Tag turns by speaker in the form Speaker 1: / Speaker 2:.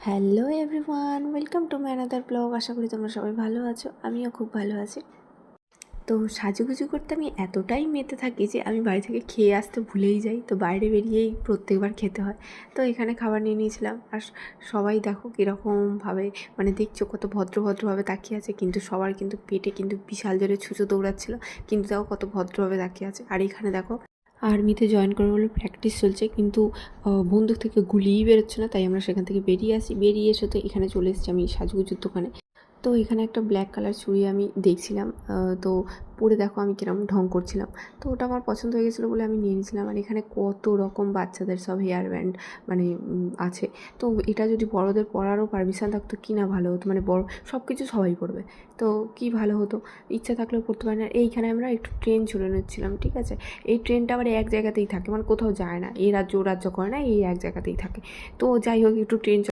Speaker 1: Hello everyone, welcome to my another blog. আশা করি তোমরা সবাই ভালো আছো, আমিও খুব ভালো আছি। তো সাজুগুজু করতে আমি এতটাই মেতে থাকি যে আমি বাড়ি থেকে খেয়ে আসতে ভুলেই যাই, তো বাইরে বেরিয়েই প্রত্যেকবার খেতে হয়। তো এখানে খাবার নিয়ে নিয়েছিলাম, আর সবাই দেখো কীরকমভাবে দেখছো কত ভদ্রভাবে তাকিয়ে আছে, কিন্তু সবার কিন্তু পেটে কিন্তু বিশাল জোরে ছুঁচো দৌড়াচ্ছিলো, কিন্তু দেখো কত ভদ্রভাবে তাকিয়ে আছে। আর এখানে দেখো আর্মিতে জয়েন করে বলে প্র্যাকটিস চলছে, কিন্তু বন্দুক থেকে গুলিই বেরোচ্ছে না, তাই আমরা সেখান থেকে বেরিয়ে এসে তো এখানে চলে এসেছি আমি সাজুগুজুর দোকানে। তো এখানে একটা ব্ল্যাক কালার চুড়ি আমি দেখছিলাম, তো পরে দেখো আমি কিরকম ঢং করছিলাম, তো ওটা আমার পছন্দ হয়ে গেছিলো বলে আমি নিয়ে নিয়েছিলাম। আর এখানে কত রকম বাচ্চাদের সব হেয়ার ব্যান্ড আছে। তো এটা যদি বড়দের পরারও পারমিশন থাকতো কি না ভালো হতো, বড় সব কিছু সবাই পড়বে, তো কি ভালো হতো। ইচ্ছা থাকলেও পড়তে পারে না। এইখানে আমরা একটু ট্রেন চলে নিচ্ছিলাম, ঠিক আছে। এই ট্রেনটা আবার এক জায়গাতেই থাকে, কোথাও যায় না, এই রাজ্য ও রাজ্য করে না, এই এক জায়গাতেই থাকে। তো যাই হোক, একটু ট্রেন